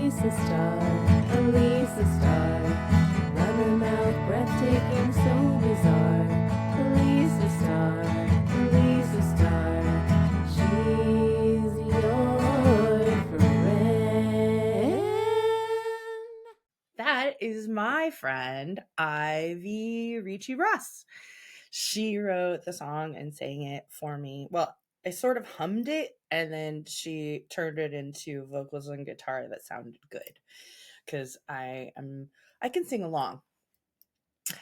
Alisa Starr, Alisa Starr. Run her mouth, breathtaking, so bizarre. Alisa Starr, Alisa Starr. She's your friend. That is my friend, Ivy Ricci Ross. She wrote the song and sang it for me. Well, I sort of hummed it and then she turned it into vocals and guitar that sounded good. Because I can sing along.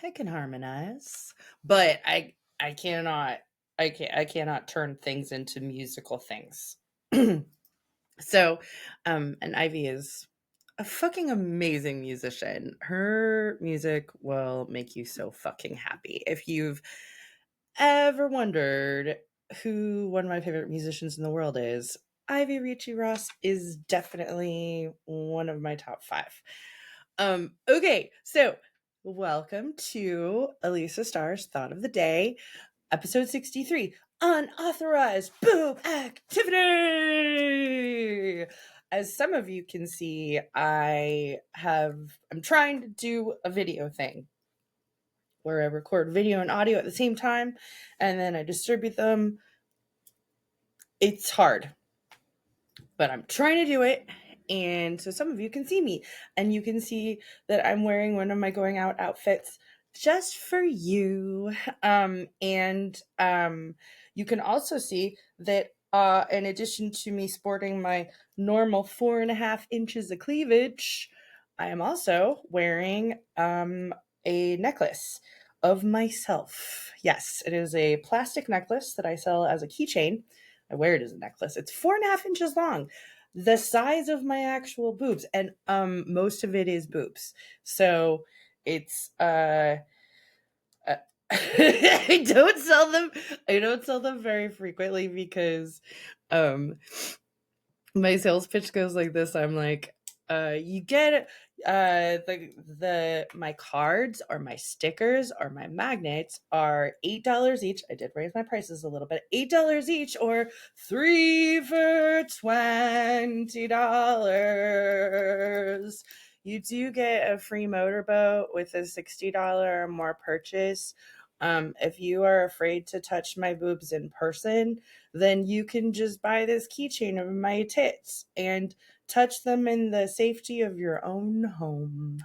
I can harmonize. But I cannot I cannot turn things into musical things. So, and Ivy is a fucking amazing musician. Her music will make you so fucking happy. If you've ever wondered who one of my favorite musicians in the world is, Ivy Ricci Ross is definitely one of my top 5. Okay, so welcome to Alisa Starr's Thought of the Day, episode 63, Unauthorized Boob Activity. As some of you can see, I'm trying to do a video thing where I record video and audio at the same time and then I distribute them. It's hard, but I'm trying to do it. And so some of you can see me and you can see that I'm wearing one of my going out outfits just for you. And you can also see that in addition to me sporting my normal 4.5 inches of cleavage, I am also wearing a necklace of myself. Yes, it is a plastic necklace that I sell as a keychain. I wear it as a necklace. It's 4.5 inches long, the size of my actual boobs, and most of it is boobs. So it's I don't sell them. I don't sell them very frequently because my sales pitch goes like this. I'm like, you get the my cards or my stickers or my magnets are $8 each. I did raise my prices a little bit. $8 each or 3 for $20. You do get a free motorboat with a $60 or more purchase. If you are afraid to touch my boobs in person, then you can just buy this keychain of my tits and touch them in the safety of your own home.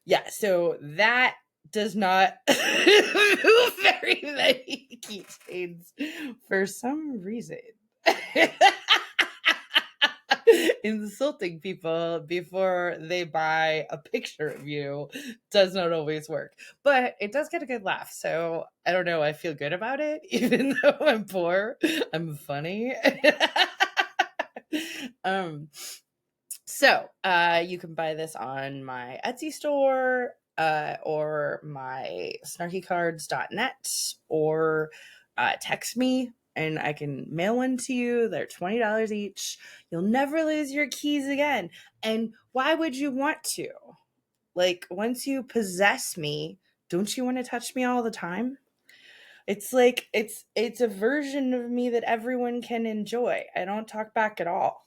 Yeah, so that does not move very many keychains for some reason. Insulting people before they buy a picture of you does not always work, but it does get a good laugh. So I don't know. I feel good about it, even though I'm poor. I'm funny. um, so you can buy this on my Etsy store or my snarkycards.net or text me and I can mail one to you. They're $20 each. You'll never lose your keys again. And why would you want to? Like, once you possess me, don't you want to touch me all the time? It's like it's a version of me that everyone can enjoy. I don't talk back at all.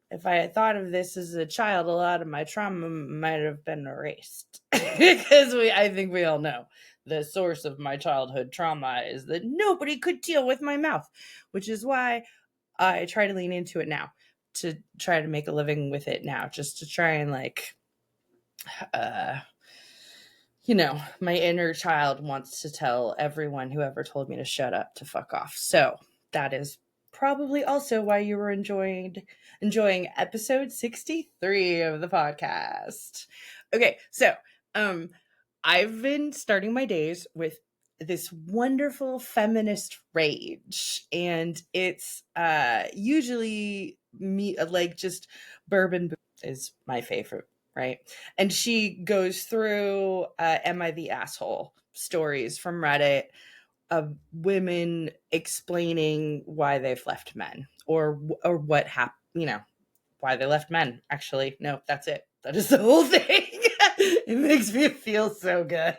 If I had thought of this as a child, a lot of my trauma might have been erased. Because I think we all know the source of my childhood trauma is that nobody could deal with my mouth, which is why I try to lean into it now, to try to make a living with it now, just to try and uh, my inner child wants to tell everyone who ever told me to shut up to fuck off. So that is probably also why you were enjoying episode 63 of the podcast. Okay, so I've been starting my days with this wonderful feminist rage, and it's usually me, like, just Bourbon is my favorite, right? And she goes through am I the asshole stories from Reddit of women explaining why they've left men or what happened, why they left men. Actually, no, that's it. That is the whole thing. It makes me feel so good.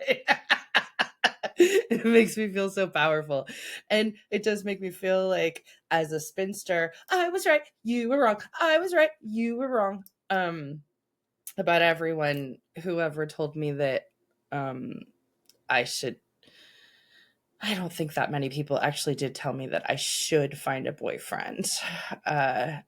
It makes me feel so powerful. And it does make me feel like, as a spinster, I was right, you were wrong. I was right, you were wrong. about everyone who ever told me that um, I should. I don't think that many people actually did tell me that I should find a boyfriend.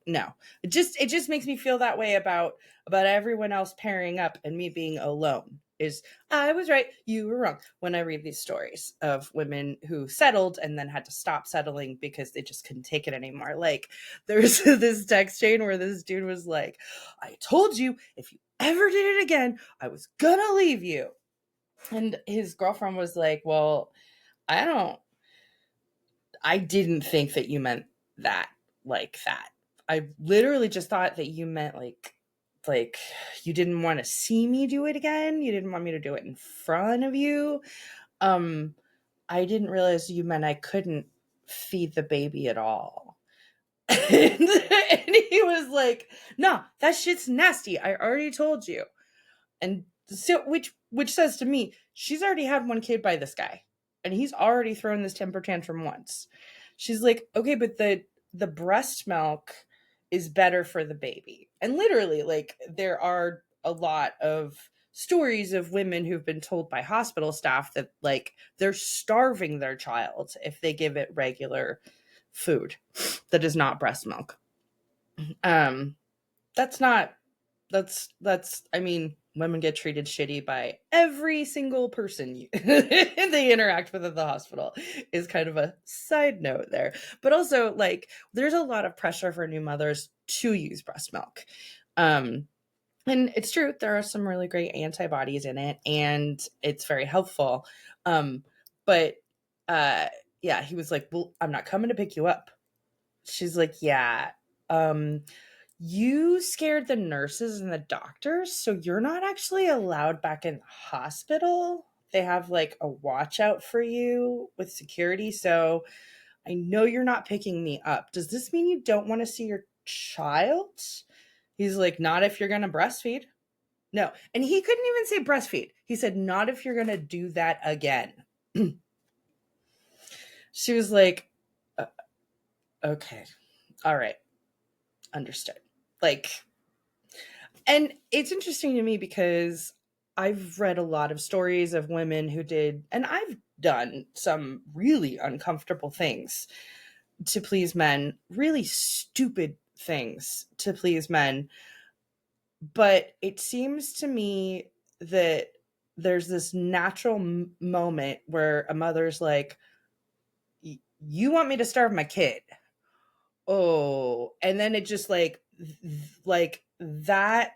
No, it just makes me feel that way about everyone else pairing up and me being alone. Is I was right, you were wrong. When I read these stories of women who settled and then had to stop settling because they just couldn't take it anymore. Like there's this text chain where this dude was like, "I told you if you ever did it again, I was gonna leave you," and his girlfriend was like, "Well." I don't I didn't think that you meant that like that. I literally just thought that you meant like you didn't want to see me do it again. You didn't want me to do it in front of you. Um I didn't realize you meant I couldn't feed the baby at all. and he was like, "No, that shit's nasty. I already told you." And so which says to me, she's already had one kid by this guy. And he's already thrown this temper tantrum once. She's like, "Okay, but the breast milk is better for the baby." And literally, like there are a lot of stories of women who've been told by hospital staff that like they're starving their child if they give it regular food that is not breast milk. Um that's not that's I mean, women get treated shitty by every single person they interact with at the hospital, is kind of a side note there. But also like there's a lot of pressure for new mothers to use breast milk. um and it's true, there are some really great antibodies in it and it's very helpful. But uh yeah, he was like, "Well, I'm not coming to pick you up." She's like, "Yeah, um you scared the nurses and the doctors, so you're not actually allowed back in the hospital. They have like a watch out for you with security. So I know you're not picking me up. Does this mean you don't want to see your child?" He's like, "Not if you're going to breastfeed." No. And he couldn't even say breastfeed. He said, "Not if you're going to do that again." She was like, Okay. All right. Understood." Like, and it's interesting to me because I've read a lot of stories of women who did, and I've done some really uncomfortable things to please men, really stupid things to please men. But it seems to me that there's this natural moment where a mother's like, "You want me to starve my kid?" Oh, and then it just like that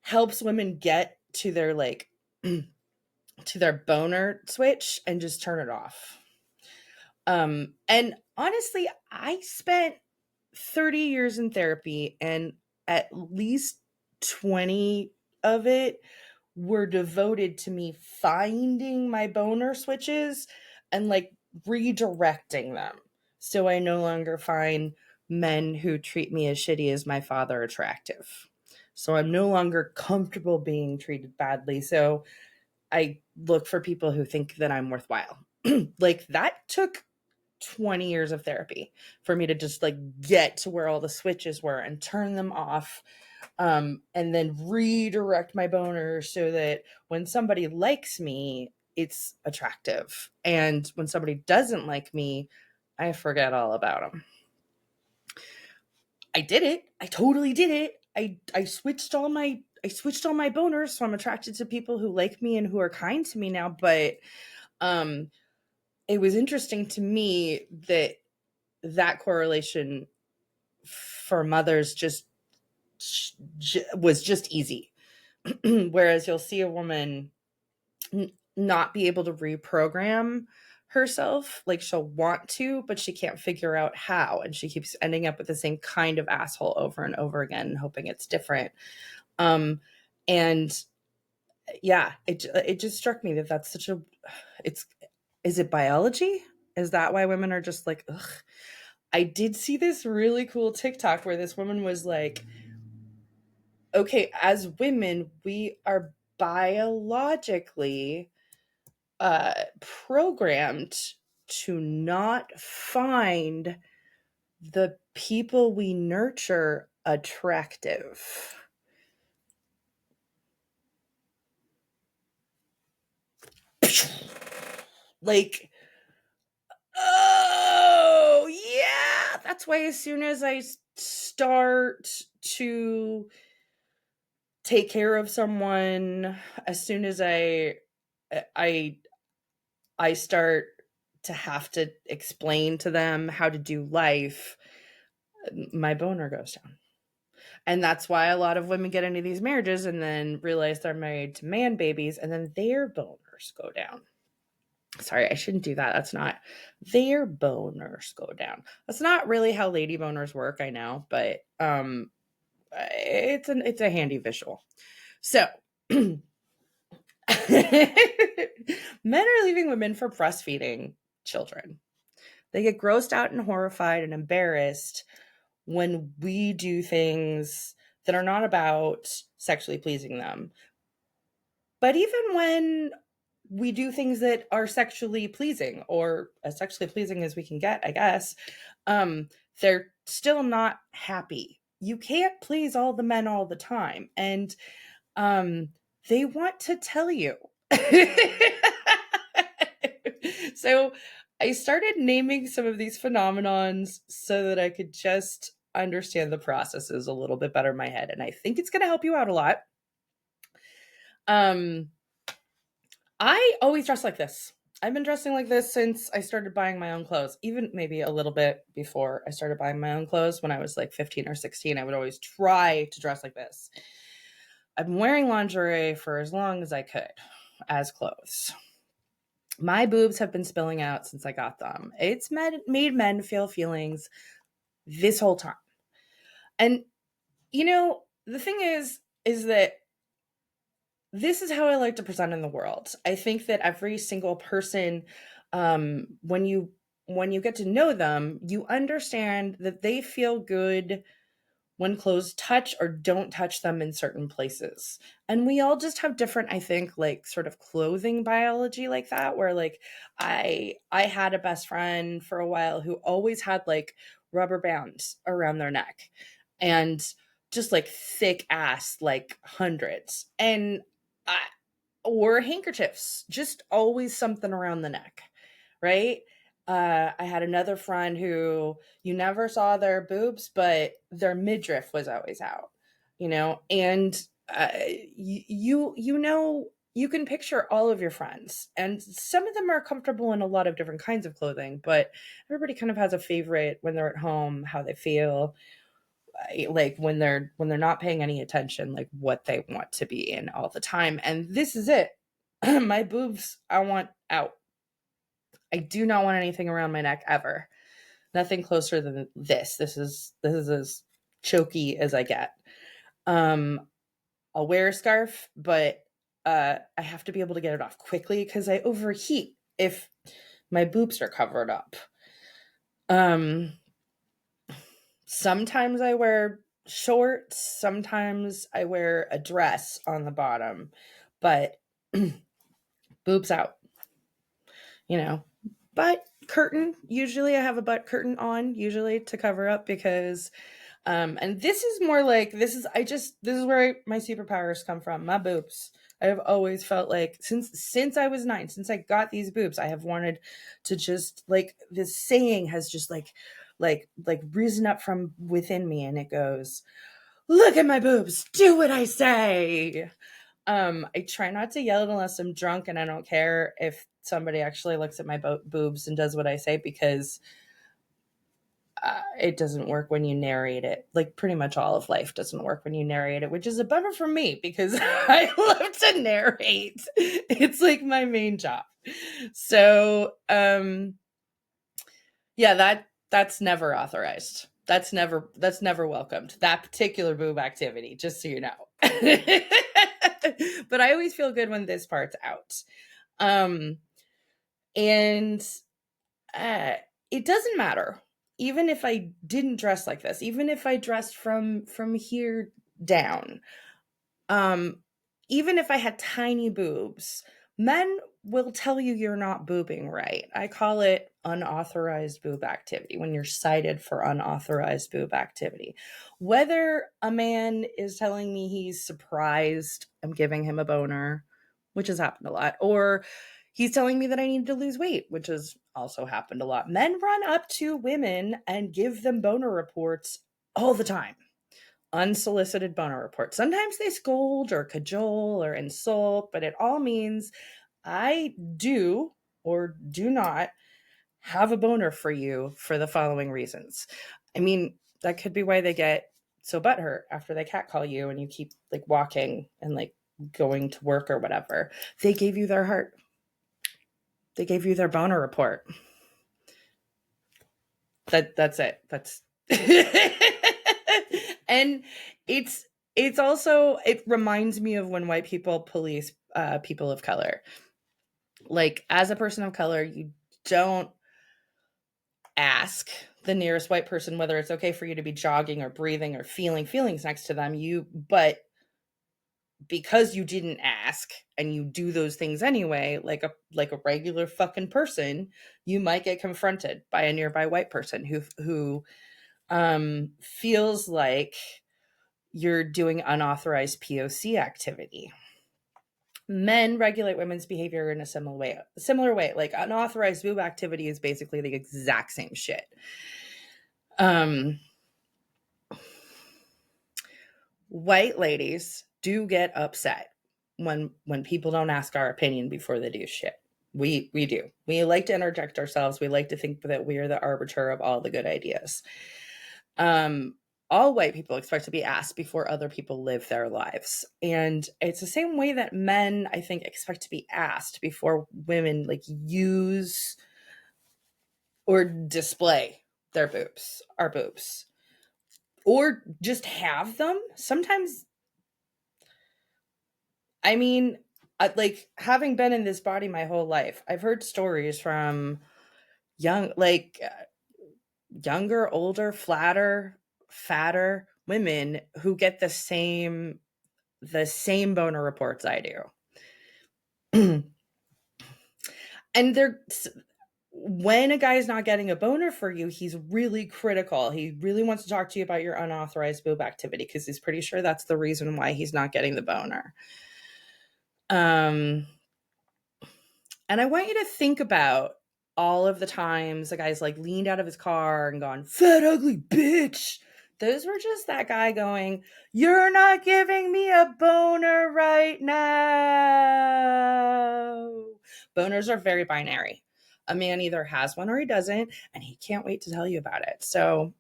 helps women get to their like to their boner switch and just turn it off. And honestly, I spent 30 years in therapy and at least 20 of it were devoted to me finding my boner switches and like redirecting them. So I no longer find men who treat me as shitty as my father attractive. So I'm no longer comfortable being treated badly. So I look for people who think that I'm worthwhile. Like that took 20 years of therapy for me to just like get to where all the switches were and turn them off, and then redirect my boner so that when somebody likes me, it's attractive. And when somebody doesn't like me, I forget all about them. I did it. I totally did it. I switched all my boners, so I'm attracted to people who like me and who are kind to me now. But um, it was interesting to me that that correlation for mothers was just easy. Whereas you'll see a woman not be able to reprogram herself, like she'll want to but she can't figure out how, and she keeps ending up with the same kind of asshole over and over again hoping it's different. And yeah, it just struck me that that's such a it's is it biology? Is that why women are just like, ugh? I did see this really cool TikTok where this woman was like, "Okay, as women, we are biologically programmed to not find the people we nurture attractive." like, oh yeah, that's why as soon as I start to take care of someone, as soon as I I start to have to explain to them how to do life, my boner goes down. And that's why a lot of women get into these marriages and then realize they're married to man babies, and then their boners go down. Sorry, I shouldn't do that. That's not, their boners go down. That's not really how lady boners work, I know, but it's a handy visual. So men are leaving women for breastfeeding children. They get grossed out and horrified and embarrassed when we do things that are not about sexually pleasing them. But even when we do things that are sexually pleasing, or as sexually pleasing as we can get, I guess, they're still not happy. You can't please all the men all the time. And they want to tell you. So I started naming some of these phenomenons so that I could just understand the processes a little bit better in my head. And I think it's going to help you out a lot. I always dress like this. I've been dressing like this since I started buying my own clothes, even maybe a little bit before I started buying my own clothes. When I was like 15 or 16, I would always try to dress like this. I've been wearing lingerie for as long as I could as clothes. My boobs have been spilling out since I got them. It's made men feel feelings this whole time. And, you know, the thing is that this is how I like to present in the world. I think that every single person, when you get to know them, you understand that they feel good when clothes touch or don't touch them in certain places. And we all just have different, I think, like sort of clothing biology like that, where like I had a best friend for a while who always had like rubber bands around their neck and just like thick ass, like hundreds. And I, or handkerchiefs, just always something around the neck, right? I had another friend who you never saw their boobs, but their midriff was always out, you know, and you know, you can picture all of your friends, and some of them are comfortable in a lot of different kinds of clothing, but everybody kind of has a favorite when they're at home, how they feel, like when they're not paying any attention, like what they want to be in all the time. And this is it. My boobs, I want out. I do not want anything around my neck ever. Nothing closer than this. This is as choky as I get. I'll wear a scarf, but I have to be able to get it off quickly because I overheat if my boobs are covered up. Sometimes I wear shorts, sometimes I wear a dress on the bottom, but boobs out, you know. But curtain, usually I have a butt curtain on, usually to cover up, because and this is more like, this is where my superpowers come from, my boobs. I have always felt like since I was 9, since I got these boobs, I have wanted to just, like, this saying has just like risen up from within me, and it goes, look at my boobs, do what I say. I try not to yell unless I'm drunk, and I don't care if somebody actually looks at my boobs and does what I say, because it doesn't work when you narrate it. Like, pretty much all of life doesn't work when you narrate it, which is a bummer for me because I love to narrate. It's like my main job. So, yeah, that's never authorized. That's never welcomed. That particular boob activity, just so you know. But I always feel good when this part's out. And it doesn't matter. Even if I didn't dress like this, even if I dressed from here down, even if I had tiny boobs, men will tell you you're not boobing right. I call it unauthorized boob activity, when you're cited for unauthorized boob activity. Whether a man is telling me he's surprised I'm giving him a boner, which has happened a lot, or He's telling me that I need to lose weight, which has also happened a lot. Men run up to women and give them boner reports all the time. Unsolicited boner reports. Sometimes they scold or cajole or insult, but it all means I do or do not have a boner for you for the following reasons. I mean, that could be why they get so butthurt after they catcall you and you keep like walking and like going to work or whatever. They gave you their heart. They gave you their boner report. That's it. That's and it's also, it reminds me of when white people police people of color. Like, as a person of color, you don't ask the nearest white person whether it's okay for you to be jogging or breathing or feeling feelings next to them. But because you didn't ask and you do those things anyway, like a regular fucking person, you might get confronted by a nearby white person who feels like you're doing unauthorized POC activity. Men regulate women's behavior in a similar way. Like, unauthorized boob activity is basically the exact same shit. White ladies do get upset when people don't ask our opinion before they do shit. We do. We like to interject ourselves. We like to think that we are the arbiter of all the good ideas. All white people expect to be asked before other people live their lives. And it's the same way that men, I think, expect to be asked before women like use or display our boobs, or just have them. Sometimes, I mean, like, having been in this body my whole life, I've heard stories from younger, older, fatter women who get the same boner reports I do. And when a guy is not getting a boner for you, he's really critical. He really wants to talk to you about your unauthorized boob activity because he's pretty sure that's the reason why he's not getting the boner. And I want you to think about all of the times the guy's like leaned out of his car and gone, "Fat, ugly bitch." Those were just that guy going, "You're not giving me a boner right now." Boners are very binary. A man either has one or he doesn't, and he can't wait to tell you about it. So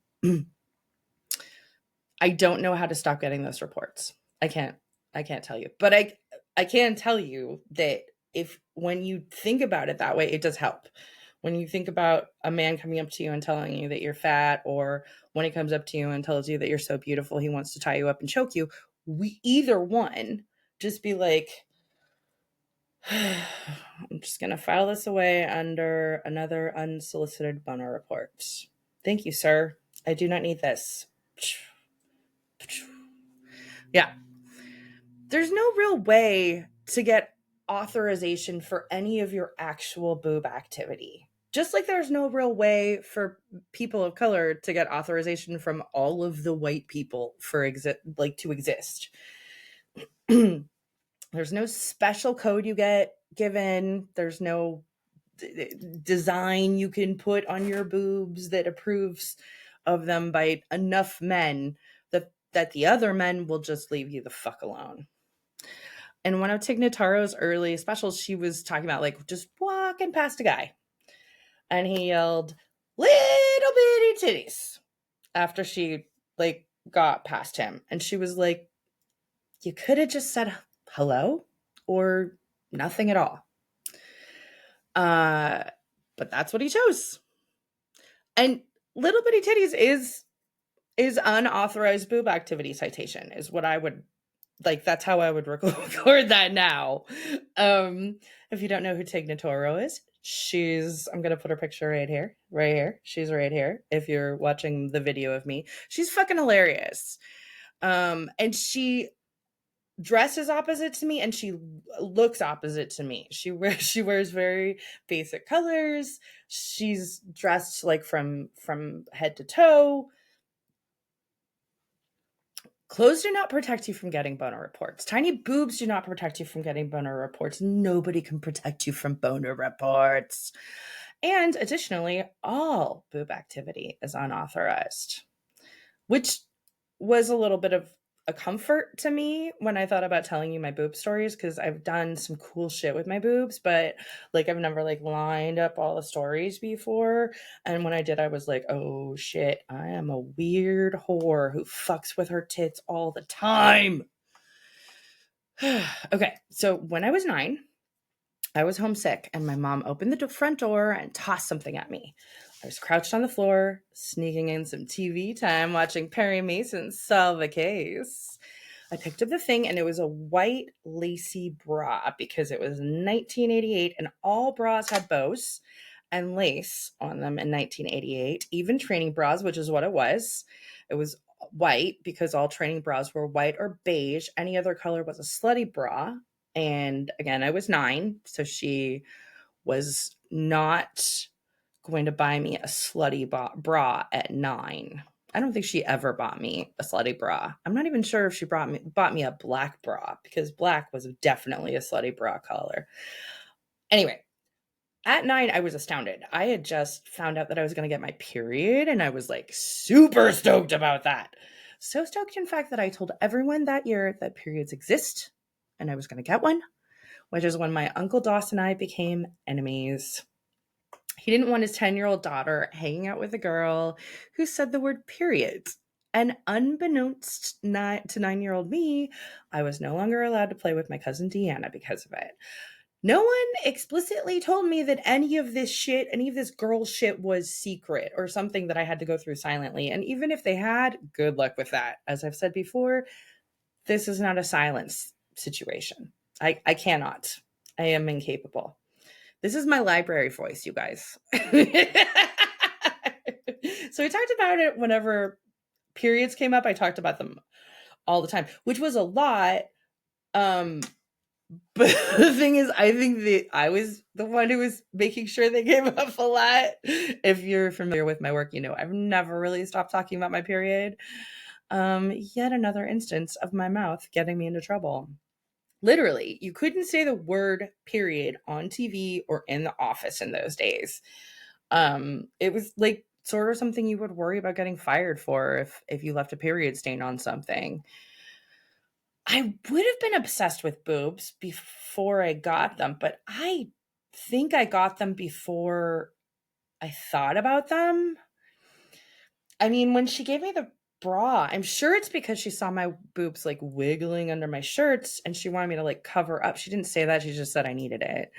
I don't know how to stop getting those reports. I can't tell you. But I can tell you that when you think about it that way, it does help. When you think about a man coming up to you and telling you that you're fat, or when he comes up to you and tells you that you're so beautiful, he wants to tie you up and choke you, either one, just be like, I'm just going to file this away under another unsolicited boner report. Thank you, sir. I do not need this. Yeah. There's no real way to get authorization for any of your actual boob activity. Just like there's no real way for people of color to get authorization from all of the white people to exist. There's no special code you get given. There's no design you can put on your boobs that approves of them by enough men that the other men will just leave you the fuck alone. And one of Tig Notaro's early specials, she was talking about like just walking past a guy, and he yelled, "Little bitty titties," after she like got past him. And she was like, "You could have just said hello or nothing at all." But that's what he chose. And little bitty titties is unauthorized boob activity citation, is what I would like. That's how I would record that now. If you don't know who Tig Notaro is, I'm gonna put her picture right here. She's right here. If you're watching the video of me, she's fucking hilarious. And she dresses opposite to me, and she looks opposite to me. She wears very basic colors. She's dressed like from head to toe. Clothes do not protect you from getting boner reports. Tiny boobs do not protect you from getting boner reports. Nobody can protect you from boner reports. And additionally, all boob activity is unauthorized, which was a little bit of a comfort to me when I thought about telling you my boob stories, because I've done some cool shit with my boobs, but like I've never like lined up all the stories before. And when I did, I was like, oh shit, I am a weird whore who fucks with her tits all the time. Okay, so when I was 9, I was homesick, and my mom opened the front door and tossed something at me. I was crouched on the floor, sneaking in some TV time, watching Perry Mason solve a case. I picked up the thing, and it was a white lacy bra because it was 1988, and all bras had bows and lace on them in 1988, even training bras, which is what it was. It was white because all training bras were white or beige. Any other color was a slutty bra. And again, I was 9, so she was not going to buy me a slutty bra at 9. I don't think she ever bought me a slutty bra. I'm not even sure if she bought me a black bra, because black was definitely a slutty bra color. Anyway, at 9, I was astounded. I had just found out that I was going to get my period, and I was like super stoked about that. So stoked, in fact, that I told everyone that year that periods exist and I was going to get one, which is when my Uncle Doss and I became enemies. He didn't want his 10-year-old daughter hanging out with a girl who said the word period. And unbeknownst to 9-year-old me, I was no longer allowed to play with my cousin Deanna because of it. No one explicitly told me that any of this girl shit was secret or something that I had to go through silently. And even if they had, good luck with that. As I've said before, this is not a silence situation. I cannot. I am incapable. This is my library voice, you guys. So we talked about it whenever periods came up. I talked about them all the time, which was a lot. But the thing is, I think that I was the one who was making sure they came up a lot. If you're familiar with my work, you know I've never really stopped talking about my period. Yet another instance of my mouth getting me into trouble. Literally, you couldn't say the word period on TV or in the office in those days. It was like sort of something you would worry about getting fired for if you left a period stain on something. I would have been obsessed with boobs before I got them, but I think I got them before I thought about them. I mean, when she gave me the bra, I'm sure it's because she saw my boobs like wiggling under my shirts and she wanted me to like cover up. She didn't say that. She just said I needed it.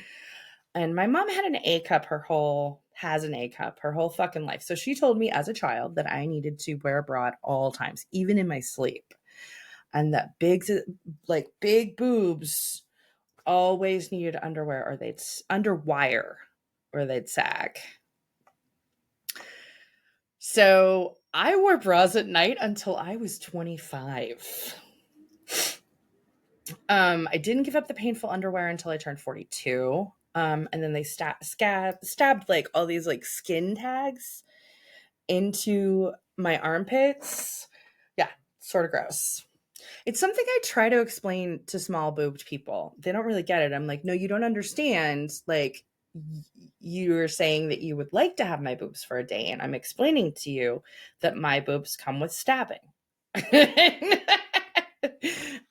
And my mom had an A cup has an A cup her whole fucking life. So she told me as a child that I needed to wear a bra at all times, even in my sleep. And that big boobs always needed underwear or they'd underwire or they'd sag. So I wore bras at night until I was 25. I didn't give up the painful underwear until I turned 42. And then they stabbed like all these like skin tags into my armpits. Yeah, sort of gross. It's something I try to explain to small boobed people. They don't really get it. I'm like, no, you don't understand. Like, you're saying that you would like to have my boobs for a day, and I'm explaining to you that my boobs come with stabbing. And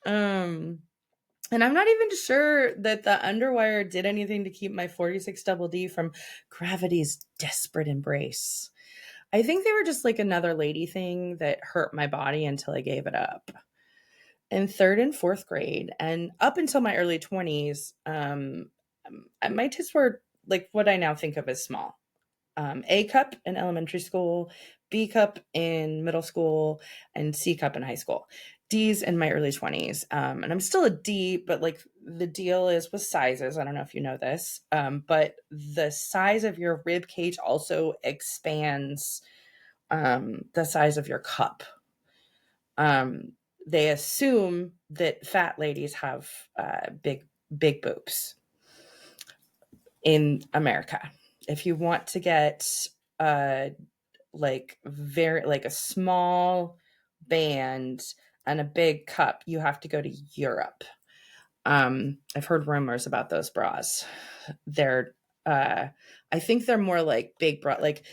I'm not even sure that the underwire did anything to keep my 46 double D from gravity's desperate embrace. I think they were just like another lady thing that hurt my body until I gave it up. In 3rd and 4th grade, and up until my early 20s, my tits were like what I now think of as small. A cup in elementary school, B cup in middle school, and C cup in high school. D's in my early 20s. And I'm still a D, but like the deal is with sizes. I don't know if you know this, but the size of your rib cage also expands the size of your cup. They assume that fat ladies have big boobs in America. If you want to get like a small band and a big cup, you have to go to Europe. I've heard rumors about those bras. They're, I think they're more like big bra. Like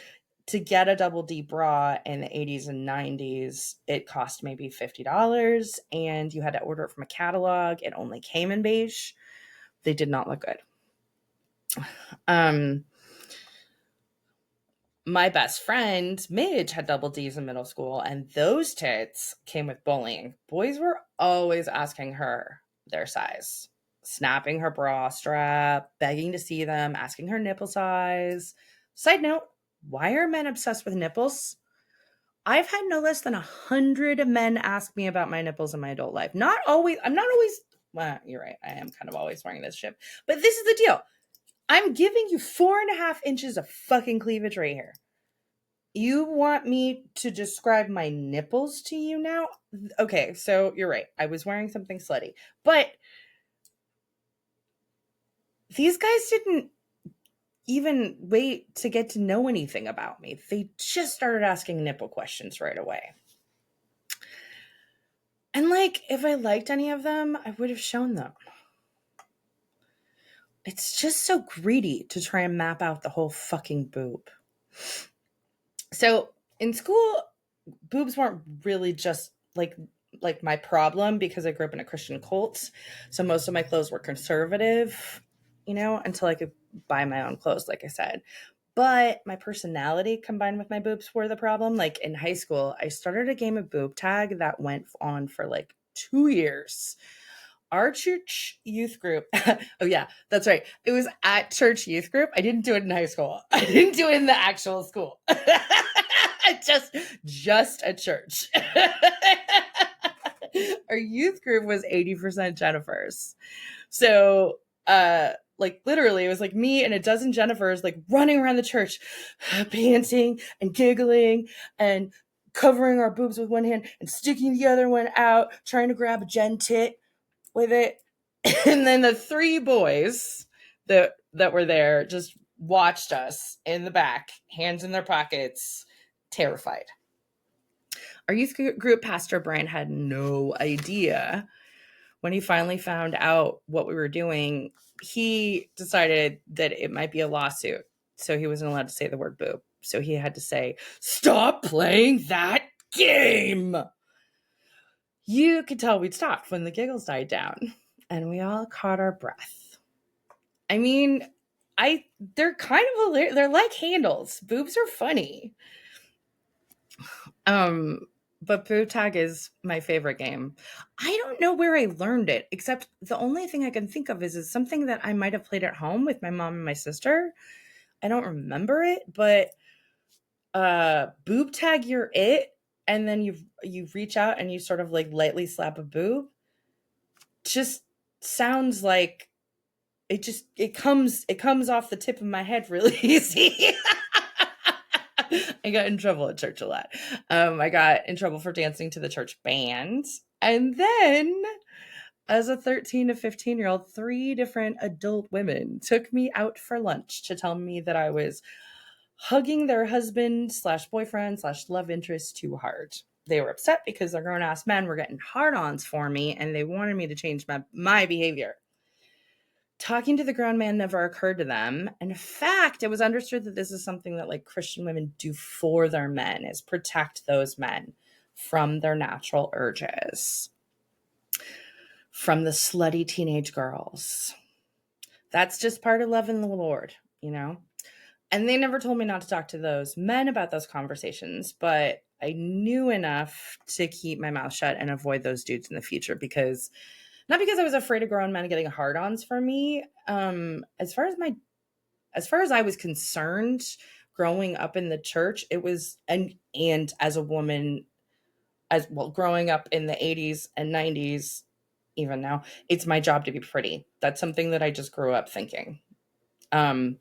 to get a double D bra in the 80s and 90s, it cost maybe $50 and you had to order it from a catalog. It only came in beige. They did not look good. My best friend, Midge, had double D's in middle school, and those tits came with bullying. Boys were always asking her their size, snapping her bra strap, begging to see them, asking her nipple size. Side note, why are men obsessed with nipples? I've had no less than 100 men ask me about my nipples in my adult life. I'm not always, well, you're right. I am kind of always wearing this shit. But this is the deal. I'm giving you 4.5 inches of fucking cleavage right here. You want me to describe my nipples to you now? Okay, so you're right. I was wearing something slutty. But these guys didn't even wait to get to know anything about me. They just started asking nipple questions right away. And like, if I liked any of them, I would have shown them. It's just so greedy to try and map out the whole fucking boob. So in school, boobs weren't really just like my problem because I grew up in a Christian cult. So most of my clothes were conservative, until I could buy my own clothes, like I said. But my personality combined with my boobs were the problem. Like in high school, I started a game of boob tag that went on for like 2 years. Our church youth group. Oh yeah, that's right. It was at church youth group. I didn't do it in high school. I didn't do it in the actual school. just at church. Our youth group was 80% Jennifers. So like literally it was like me and a dozen Jennifers like running around the church, panting and giggling and covering our boobs with one hand and sticking the other one out, trying to grab a Jen tit with it. And then the 3 boys that were there just watched us in the back, hands in their pockets, terrified. Our youth group pastor, Brian, had no idea. When he finally found out what we were doing, he decided that it might be a lawsuit. So he wasn't allowed to say the word boob. So he had to say, "Stop playing that game." You could tell we'd stopped when the giggles died down and we all caught our breath. I mean, they're kind of hilarious. They're like handles. Boobs are funny. But boob tag is my favorite game. I don't know where I learned it, except the only thing I can think of is something that I might have played at home with my mom and my sister. I don't remember it, but boob tag, you're it, and then you reach out and you sort of like lightly slap a boob. Just sounds like it comes off the tip of my head really easy. I got in trouble at church a lot. I got in trouble for dancing to the church band. And then as a 13 to 15-year-old, 3 different adult women took me out for lunch to tell me that I was hugging their husband/boyfriend/love interest too hard. They were upset because their grown-ass men were getting hard-ons for me and they wanted me to change my behavior. Talking to the grown man never occurred to them. In fact, it was understood that this is something that like Christian women do for their men, is protect those men from their natural urges, from the slutty teenage girls. That's just part of loving the Lord, And they never told me not to talk to those men about those conversations, but I knew enough to keep my mouth shut and avoid those dudes in the future not because I was afraid of grown men getting hard-ons for me. As far as I was concerned, growing up in the church, it was and as a woman, as well, growing up in the 80s and 90s, even now, it's my job to be pretty. That's something that I just grew up thinking. It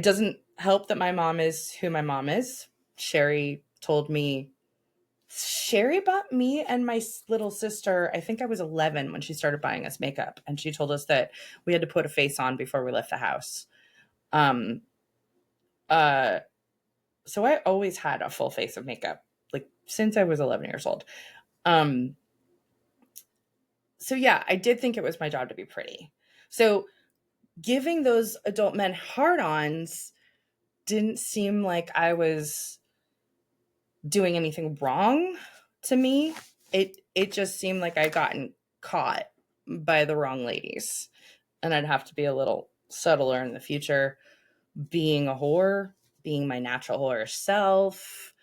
doesn't help that my mom is who my mom is. Sherry bought me and my little sister, I think I was 11 when she started buying us makeup. And she told us that we had to put a face on before we left the house. So I always had a full face of makeup, like since I was 11 years old. Um, so yeah, I did think it was my job to be pretty. So giving those adult men hard-ons didn't seem like I was doing anything wrong to me. It just seemed like I'd gotten caught by the wrong ladies, and I'd have to be a little subtler in the future, being a whore, being my natural whore self,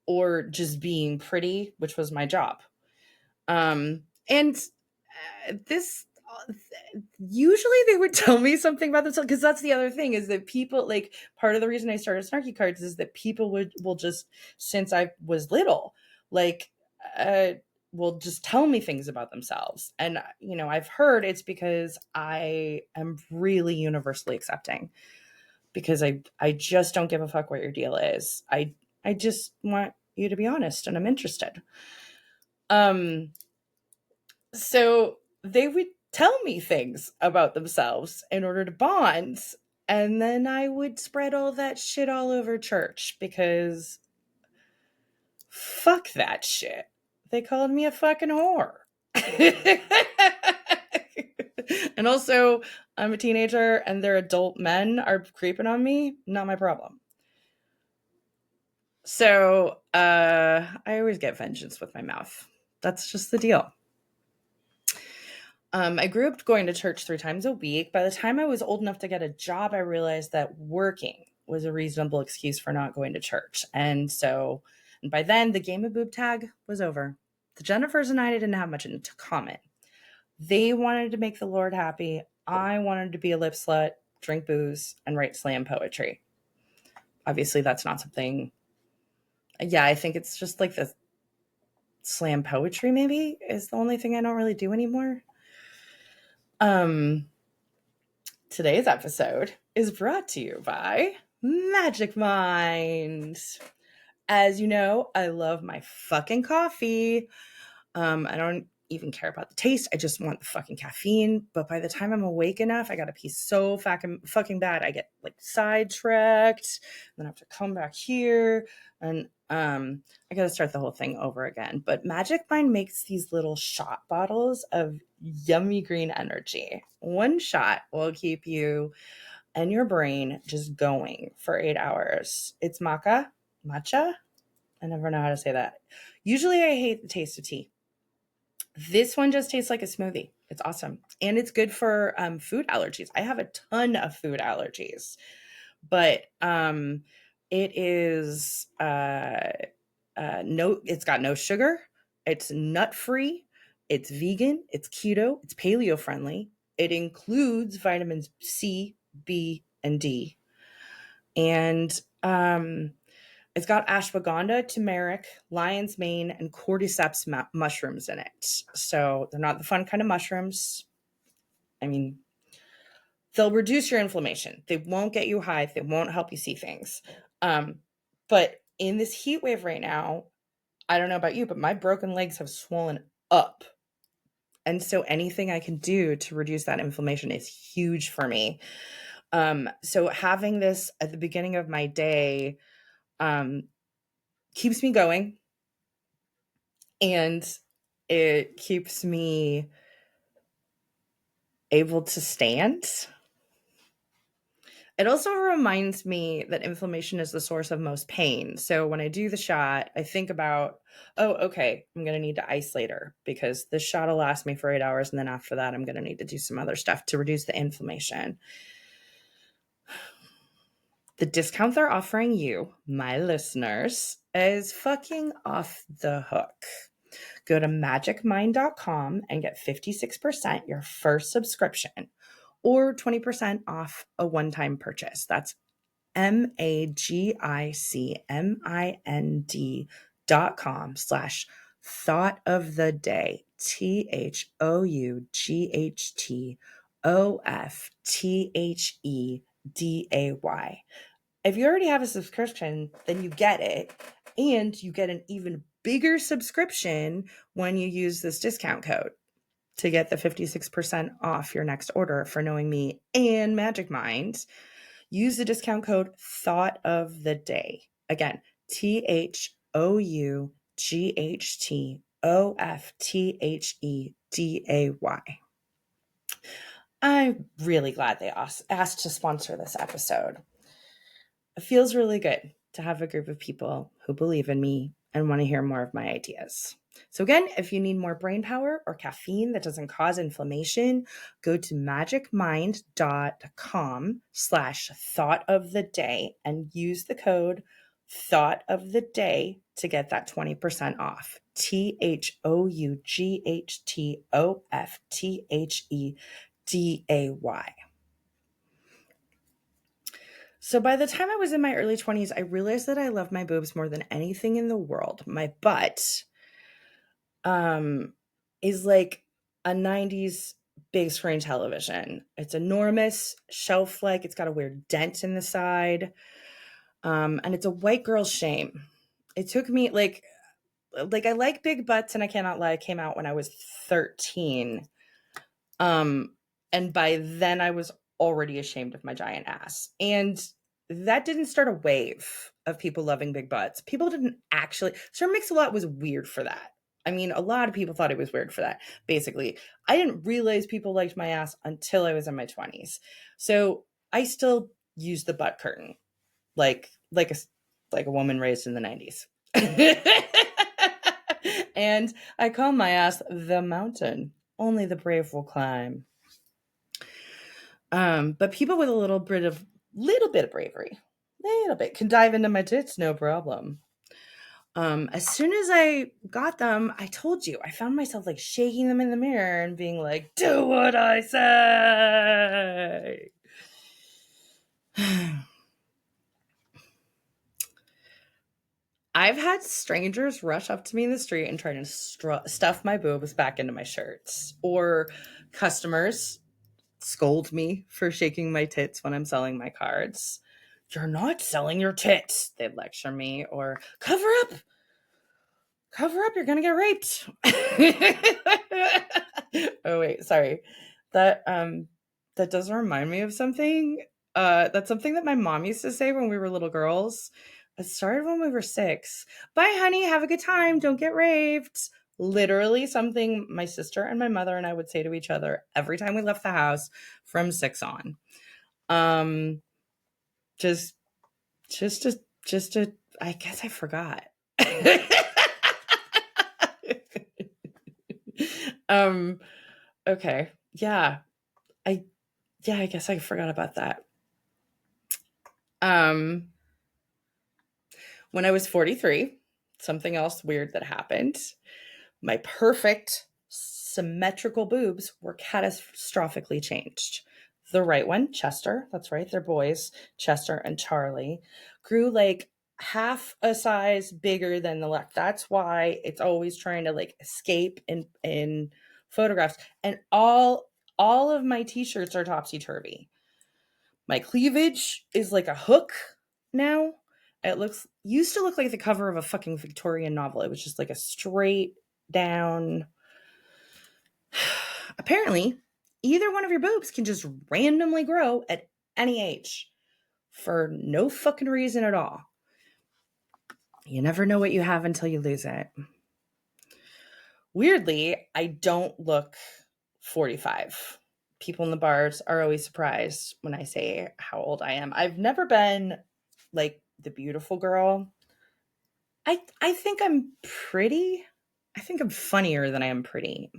or just being pretty, which was my job. And this usually they would tell me something about themselves, because that's the other thing, is that people, like, part of the reason I started Snarky Cards is that people will just, since I was little, like, uh will just tell me things about themselves. And I've heard it's because I am really universally accepting, because I just don't give a fuck what your deal is. I just want you to be honest, and I'm interested. So they would tell me things about themselves in order to bond. And then I would spread all that shit all over church, because fuck that shit. They called me a fucking whore. And also, I'm a teenager and their adult men are creeping on me. Not my problem. So I always get vengeance with my mouth. That's just the deal. I grew up going to church 3 times a week. By the time I was old enough to get a job, I realized that working was a reasonable excuse for not going to church. And by then, the game of boob tag was over. The Jennifers and I didn't have much in common. They wanted to make the Lord happy. I wanted to be a lip slut, drink booze, and write slam poetry. Obviously, that's not something. Yeah, I think it's just like the slam poetry, maybe, is the only thing I don't really do anymore. Today's episode is brought to you by Magic Mind. As you know, I love my fucking coffee. I don't even care about the taste. I just want the fucking caffeine. But by the time I'm awake enough, I gotta pee so fucking bad. I get like sidetracked. Then I have to come back here, and I gotta start the whole thing over again. But Magic Mind makes these little shot bottles of yummy green energy. One shot will keep you and your brain just going for 8 hours. It's matcha. I never know how to say that. Usually I hate the taste of tea. This one just tastes like a smoothie. It's awesome. And it's good for food allergies. I have a ton of food allergies, but it is it's got no sugar. It's nut free. It's vegan. It's keto. It's paleo friendly. It includes vitamins C, B, and D. And it's got ashwagandha, turmeric, lion's mane, and cordyceps mushrooms in it. So they're not the fun kind of mushrooms. I mean, they'll reduce your inflammation. They won't get you high. They won't help you see things. But in this heat wave right now, I don't know about you, but my broken legs have swollen up. And so anything I can do to reduce that inflammation is huge for me. So having this at the beginning of my day keeps me going, and it keeps me able to stand. It also reminds me that inflammation is the source of most pain. So when I do the shot, I think about, oh, okay, I'm going to need to ice later, because this shot will last me for 8 hours. And then after that, I'm going to need to do some other stuff to reduce the inflammation. The discount they're offering you, my listeners, is fucking off the hook. Go to magicmind.com and get 56% your first subscription, or 20% off a one-time purchase. That's magicmind.com/thought of the day. THOUGHTOFTHEDAY. If you already have a subscription, then you get it. And you get an even bigger subscription when you use this discount code to get the 56% off your next order for Knowing Me and Magic Mind. Use the discount code Thought of the Day. Again, THOUGHTOFTHEDAY. Unauthorized. I'm really glad they asked to sponsor this episode. It feels really good to have a group of people who believe in me and want to hear more of my ideas. So again, if you need more brain power or caffeine that doesn't cause inflammation, go to magicmind.com/thought of the day and use the code thought of the day to get that 20% off. THOUGHTOFTHEDAY. So by the time I was in my early 20s, I realized that I love my boobs more than anything in the world. My butt is like a 90s big screen television. It's enormous, shelf-like. It's got a weird dent in the side. And it's a white girl's shame. It took me like I like big butts, and I cannot lie, I came out when I was 13. And by then I was already ashamed of my giant ass. And that didn't start a wave of people loving big butts. People didn't actually. Sir Mix-a-Lot was weird for that. I mean, a lot of people thought it was weird for that. Basically, I didn't realize people liked my ass until I was in my 20s. So I still use the butt curtain, like a woman raised in the 90s. And I call my ass the mountain. Only the brave will climb. But people with a little bit of bravery, can dive into my tits, no problem. As soon as I got them, I told you, I found myself like shaking them in the mirror and being like, do what I say. I've had strangers rush up to me in the street and try to stuff my boobs back into my shirts, or customers scold me for shaking my tits when I'm selling my cards. You're not selling your tits, they'd lecture me, or cover up, you're gonna get raped. Oh wait, sorry. That does remind me of something. That's something that my mom used to say when we were little girls. It started when we were 6. Bye, honey. Have a good time. Don't get raped. Literally something my sister and my mother and I would say to each other every time we left the house from 6 on. Just I guess I forgot. Okay. Yeah. I guess I forgot about that. When I was 43, something else weird that happened. My perfect symmetrical boobs were catastrophically changed. The right one, Chester, that's right, they're boys, Chester and Charlie, grew like half a size bigger than the left. That's why it's always trying to like escape in photographs. And all of my t-shirts are topsy-turvy. My cleavage is like a hook now. It used to look like the cover of a fucking Victorian novel. It was just like a straight down. Apparently, either one of your boobs can just randomly grow at any age for no fucking reason at all. You never know what you have until you lose it. Weirdly, I don't look 45. People in the bars are always surprised when I say how old I am. I've never been like the beautiful girl. I think I'm pretty. I think I'm funnier than I am pretty.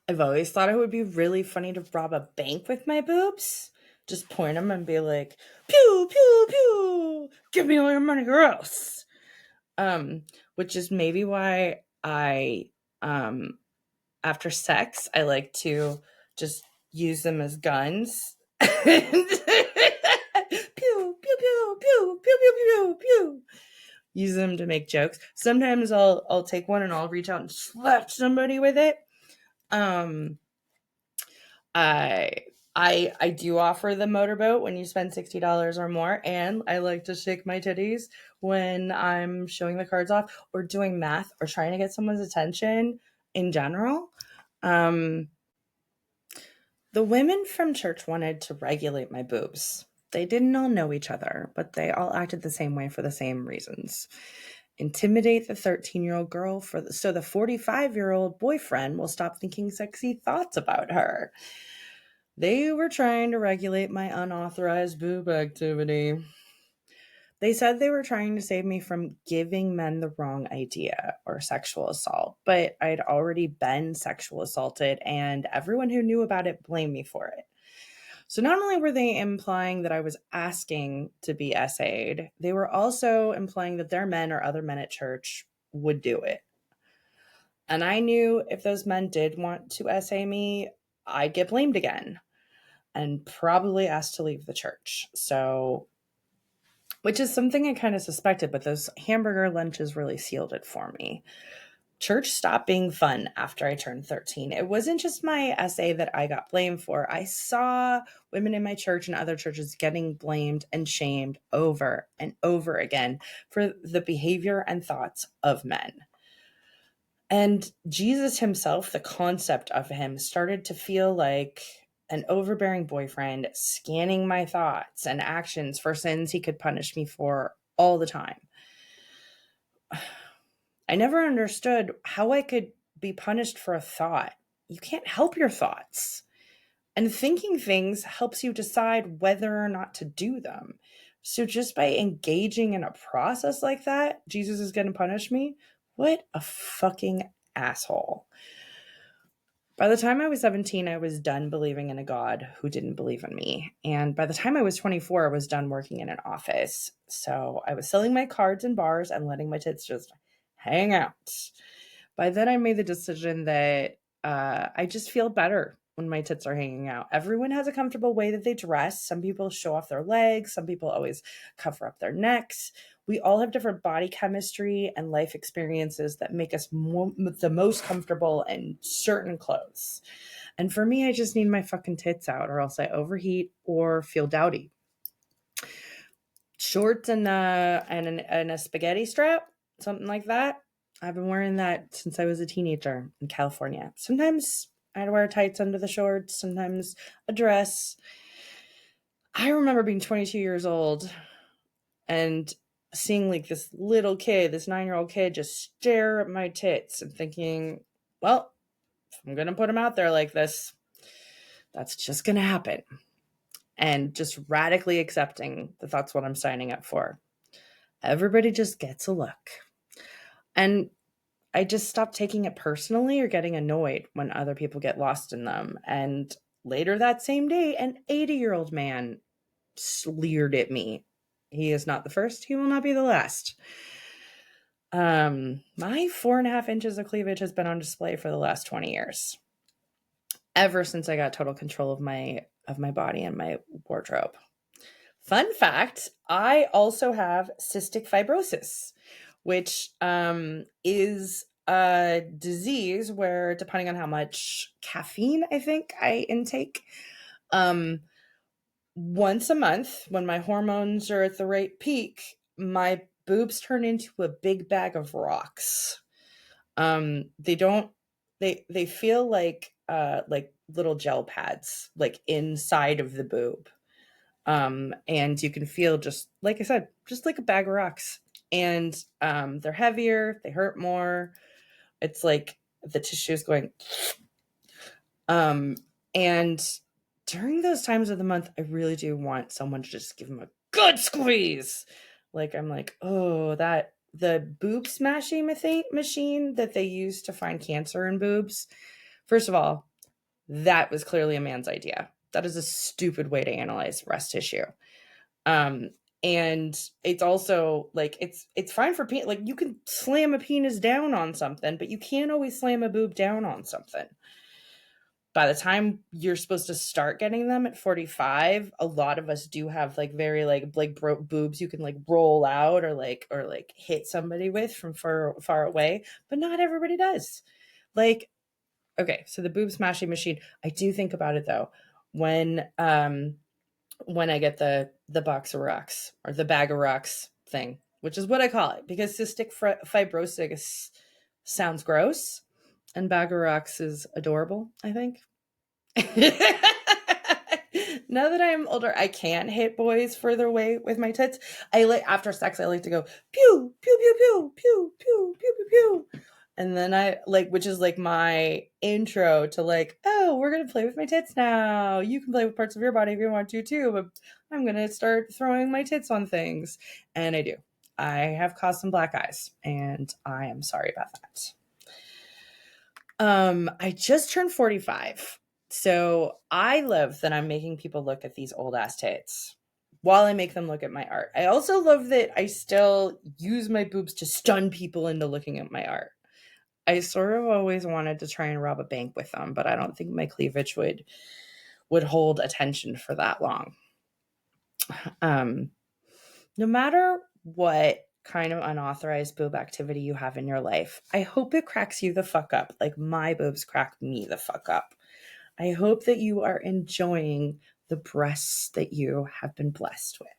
I've always thought it would be really funny to rob a bank with my boobs. Just point them and be like, pew, pew, pew, give me all your money or else. Which is maybe why I, after sex, I like to just use them as guns. Pew, pew, pew, pew, pew, pew, pew, pew. Use them to make jokes. Sometimes I'll take one and I'll reach out and slap somebody with it. I do offer the motorboat when you spend $60 or more, and I like to shake my titties when I'm showing the cards off or doing math or trying to get someone's attention in general. The women from church wanted to regulate my boobs. They didn't all know each other, but they all acted the same way for the same reasons. intimidate the 13-year-old girl so the 45-year-old boyfriend will stop thinking sexy thoughts about her. They were trying to regulate my unauthorized boob activity. They said they were trying to save me from giving men the wrong idea or sexual assault, but I'd already been sexual assaulted and everyone who knew about it blamed me for it. So not only were they implying that I was asking to be SA'd, they were also implying that their men or other men at church would do it. And I knew if those men did want to SA me, I'd get blamed again and probably asked to leave the church. So, which is something I kind of suspected, but those hamburger lunches really sealed it for me. Church stopped being fun after I turned 13. It wasn't just my SA that I got blamed for. I saw women in my church and other churches getting blamed and shamed over and over again for the behavior and thoughts of men. And Jesus himself, the concept of him, started to feel like an overbearing boyfriend scanning my thoughts and actions for sins he could punish me for all the time. I never understood how I could be punished for a thought. You can't help your thoughts. And thinking things helps you decide whether or not to do them. So just by engaging in a process like that, Jesus is going to punish me? What a fucking asshole. By the time I was 17, I was done believing in a God who didn't believe in me. And by the time I was 24, I was done working in an office. So I was selling my cards in bars and letting my tits just hang out. By then, I made the decision that I just feel better when my tits are hanging out. Everyone has a comfortable way that they dress. Some people show off their legs. Some people always cover up their necks. We all have different body chemistry and life experiences that make us the most comfortable in certain clothes. And for me, I just need my fucking tits out or else I overheat or feel dowdy. Shorts and a spaghetti strap, something like that. I've been wearing that since I was a teenager in California. Sometimes I'd wear tights under the shorts, sometimes a dress. I remember being 22 years old and seeing like this little kid, this 9-year-old kid, just stare at my tits and thinking, well, if I'm going to put them out there like this, that's just going to happen. And just radically accepting that that's what I'm signing up for. Everybody just gets a look. And I just stopped taking it personally or getting annoyed when other people get lost in them. And later that same day, an 80-year-old man leered at me. He is not the first. He will not be the last. My 4.5 inches of cleavage has been on display for the last 20 years. Ever since I got total control of my body and my wardrobe. Fun fact, I also have cystic fibrosis, which is a disease where, depending on how much caffeine I think I intake, once a month when my hormones are at the right peak, my boobs turn into a big bag of rocks. They feel like little gel pads, like inside of the boob. And you can feel just, like I said, just like a bag of rocks. And they're heavier, they hurt more. It's like the tissue is going. And during those times of the month, I really do want someone to just give them a good squeeze. Like, I'm like, oh, the boob smashing machine that they use to find cancer in boobs. First of all, that was clearly a man's idea. That is a stupid way to analyze breast tissue. And it's also like, it's fine for like you can slam a penis down on something, but you can't always slam a boob down on something. By the time you're supposed to start getting them at 45, a lot of us do have like very like boobs you can like roll out or like hit somebody with from far away, but not everybody does. Like, okay, so the boob smashing machine, I do think about it though. When I get the box of rocks or the bag of rocks thing, which is what I call it, because cystic fibrosis sounds gross and bag of rocks is adorable, I think. Now that I'm older, I can't hit boys further away with my tits. I like after sex, I like to go pew pew pew pew pew pew pew pew pew, and then I like, which is like my intro to like, oh, we're gonna play with my tits now. You can play with parts of your body if you want to too, but I'm gonna start throwing my tits on things, and I do. I have caused some black eyes, and I am sorry about that. I just turned 45. So I love that I'm making people look at these old ass tits while I make them look at my art. I also love that I still use my boobs to stun people into looking at my art. I sort of always wanted to try and rob a bank with them, but I don't think my cleavage would hold attention for that long. No matter what kind of unauthorized boob activity you have in your life, I hope it cracks you the fuck up like my boobs crack me the fuck up. I hope that you are enjoying the breasts that you have been blessed with.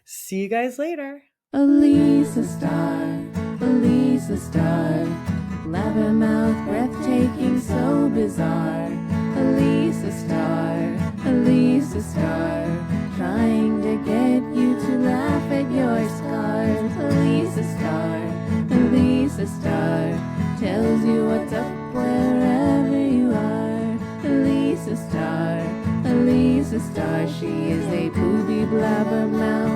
See you guys later. Alisa Starr, Alisa Starr, blabbermouth, breathtaking, so bizarre. Alisa Starr, Alisa Starr, trying to get you to laugh at your scars. Alisa Starr, Alisa Starr, tells you what's up wherever you are. Alisa Starr, Alisa Starr, she is a booby blabbermouth.